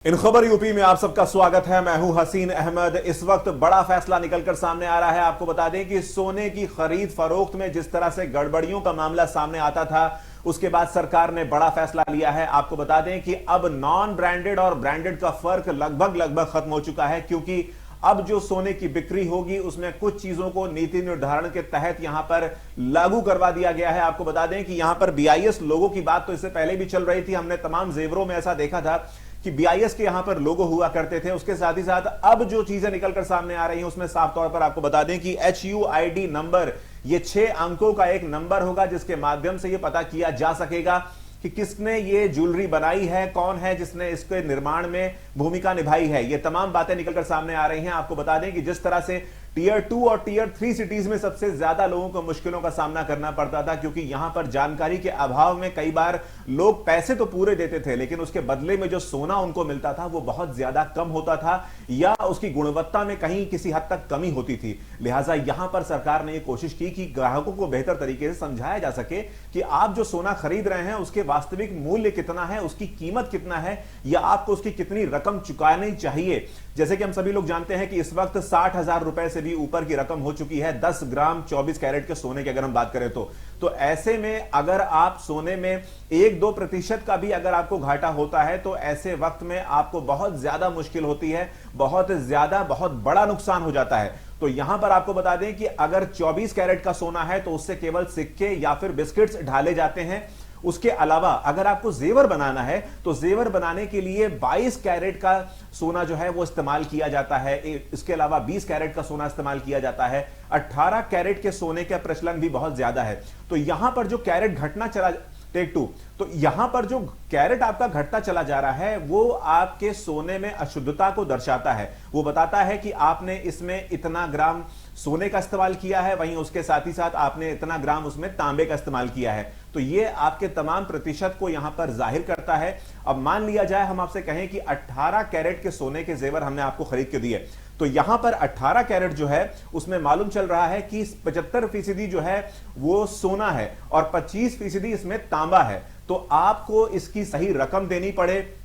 इन खबर यूपी में आप सबका स्वागत है। मैं हूं हसीन अहमद। इस वक्त बड़ा फैसला निकलकर सामने आ रहा है। आपको बता दें कि सोने की खरीद फरोख्त में जिस तरह से गड़बड़ियों का मामला सामने आता था, उसके बाद सरकार ने बड़ा फैसला लिया है। आपको बता दें कि अब नॉन ब्रांडेड और ब्रांडेड का फर्क लगभग खत्म हो चुका है, क्योंकि अब जो सोने की बिक्री होगी उसमें कुछ चीजों को नीति निर्धारण के तहत यहां पर लागू करवा दिया गया है। आपको बता दें कि यहां पर बीआईएस लोगों की बात तो इससे पहले भी चल रही थी। हमने तमाम जेवरों में ऐसा देखा था कि बीआईएस के यहां पर लोगो हुआ करते थे। उसके साथ ही साथ अब जो चीजें निकलकर सामने आ रही हैं उसमें साफ तौर पर आपको बता दें कि HUID नंबर, ये 6 अंकों का एक नंबर होगा जिसके माध्यम से यह पता किया जा सकेगा कि किसने ये ज्वेलरी बनाई है, कौन है जिसने इसके निर्माण में भूमिका निभाई है। ये तमाम बातें निकलकर सामने आ रही हैं। आपको बता दें कि जिस तरह से टियर 2 और टियर 3 सिटीज में सबसे ज्यादा लोगों को मुश्किलों का सामना करना पड़ता था, क्योंकि यहां पर जानकारी के अभाव में कई बार लोग पैसे तो पूरे देते थे, लेकिन उसके बदले में जो सोना उनको मिलता था वो बहुत ज्यादा कम होता था या उसकी गुणवत्ता में कहीं किसी हद तक कमी होती थी। लिहाजा यहां पर सरकार ने यह कोशिश की कि ग्राहकों को बेहतर तरीके से समझाया जा सके कि आप जो सोना खरीद रहे हैं उसके वास्तविक मूल्य कितना है, उसकी कीमत कितना है, या आपको उसकी कितनी रकम चुकानी चाहिए। जैसे कि हम सभी लोग जानते हैं कि इस वक्त 60,000 रुपए से भी ऊपर की रकम हो चुकी है 10 ग्राम 24 कैरेट के सोने की अगर हम बात करें तो ऐसे में अगर आप सोने में 1-2% का भी अगर आपको घाटा होता है तो ऐसे वक्त में आपको बहुत ज्यादा मुश्किल होती है, बहुत बड़ा नुकसान हो जाता है। तो यहां पर आपको बता दें कि अगर 24 कैरेट का सोना है तो उससे केवल सिक्के या फिर बिस्किट्स ढाले जाते हैं। उसके अलावा अगर आपको जेवर बनाना है तो जेवर बनाने के लिए 22 कैरेट का सोना जो है वो इस्तेमाल किया जाता है। इसके अलावा 20 कैरेट का सोना इस्तेमाल किया जाता है। 18 कैरेट के सोने का प्रचलन भी बहुत ज्यादा है। तो यहां पर जो कैरेट घटना चला, टेक 2, तो यहां पर जो कैरेट आपका घटता चला जा रहा है वो आपके सोने में अशुद्धता को दर्शाता है। वो बताता है कि आपने इसमें इतना ग्राम सोने का इस्तेमाल किया है, वहीं उसके साथ ही साथ आपने इतना ग्राम उसमें तांबे का इस्तेमाल किया है। तो ये आपके तमाम प्रतिशत को यहां पर जाहिर करता है। अब मान लिया जाए हम आपसे कहें कि 18 कैरेट के सोने के जेवर हमने आपको खरीद के दिए, तो यहां पर 18 कैरेट जो है उसमें मालूम चल रहा है कि 75% जो है वो सोना है और 25% इसमें तांबा है। तो आपको इसकी सही रकम देनी पड़े।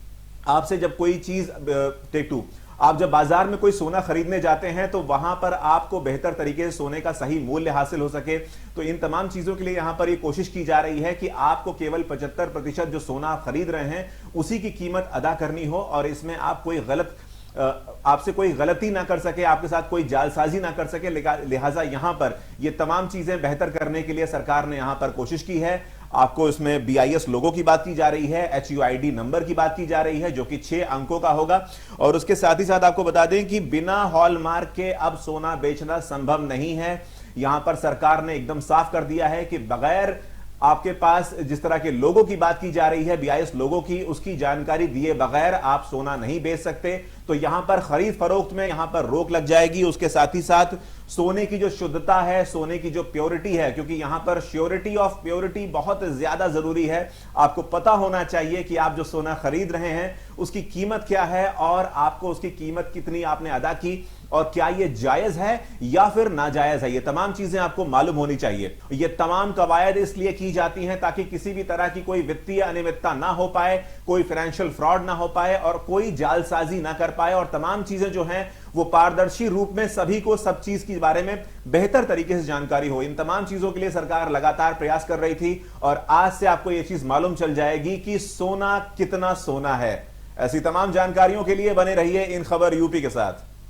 आपसे जब कोई चीज, टेक 2, आप जब बाजार में कोई सोना खरीदने जाते हैं तो वहां पर आपको बेहतर तरीके से सोने का सही मूल्य हासिल हो सके। तो इन तमाम चीजों के लिए यहां पर ये कोशिश की जा रही है कि आपको केवल 75% जो सोना आप खरीद रहे हैं उसी की कीमत अदा करनी हो और इसमें आप आपसे कोई गलती ना कर सके, आपके साथ कोई जालसाजी ना कर सके। लिहाजा यहां पर ये तमाम चीजें बेहतर करने के लिए सरकार ने यहां पर कोशिश की है। आपको इसमें BIS लोगों की बात की जा रही है, HUID नंबर की बात की जा रही है जो कि 6 अंकों का होगा, और उसके साथ ही साथ आपको बता दें कि बिना हॉलमार्क के अब सोना बेचना संभव नहीं है। यहां पर सरकार ने एकदम साफ कर दिया है कि बगैर आपके पास जिस तरह के लोगों की बात की जा रही है, BIS लोगों की, उसकी जानकारी दिए बगैर आप सोना नहीं बेच सकते। तो यहां पर खरीद फरोख्त में यहां पर रोक लग जाएगी। उसके साथ ही साथ सोने की जो शुद्धता है, सोने की जो प्योरिटी है, क्योंकि यहां पर श्योरिटी ऑफ प्योरिटी बहुत ज्यादा जरूरी है। आपको पता होना चाहिए कि आप जो सोना खरीद रहे हैं उसकी कीमत क्या है और आपको उसकी कीमत कितनी आपने अदा की और क्या यह जायज है या फिर नाजायज है। ये तमाम चीजें आपको मालूम होनी चाहिए। ये तमाम कवायद इसलिए की जाती हैं ताकि किसी भी तरह की कोई वित्तीय अनियमितता ना हो पाए, कोई फाइनेंशियल फ्रॉड ना हो पाए और कोई जालसाजी ना कर पाए, और तमाम चीजें जो हैं वो पारदर्शी रूप में सभी को सब चीज के बारे में बेहतर तरीके से जानकारी हो। इन तमाम चीजों के लिए सरकार लगातार प्रयास कर रही थी और आज से आपको यह चीज मालूम चल जाएगी कि सोना कितना सोना है। ऐसी तमाम जानकारियों के लिए बने रहिए इन खबर यूपी के साथ।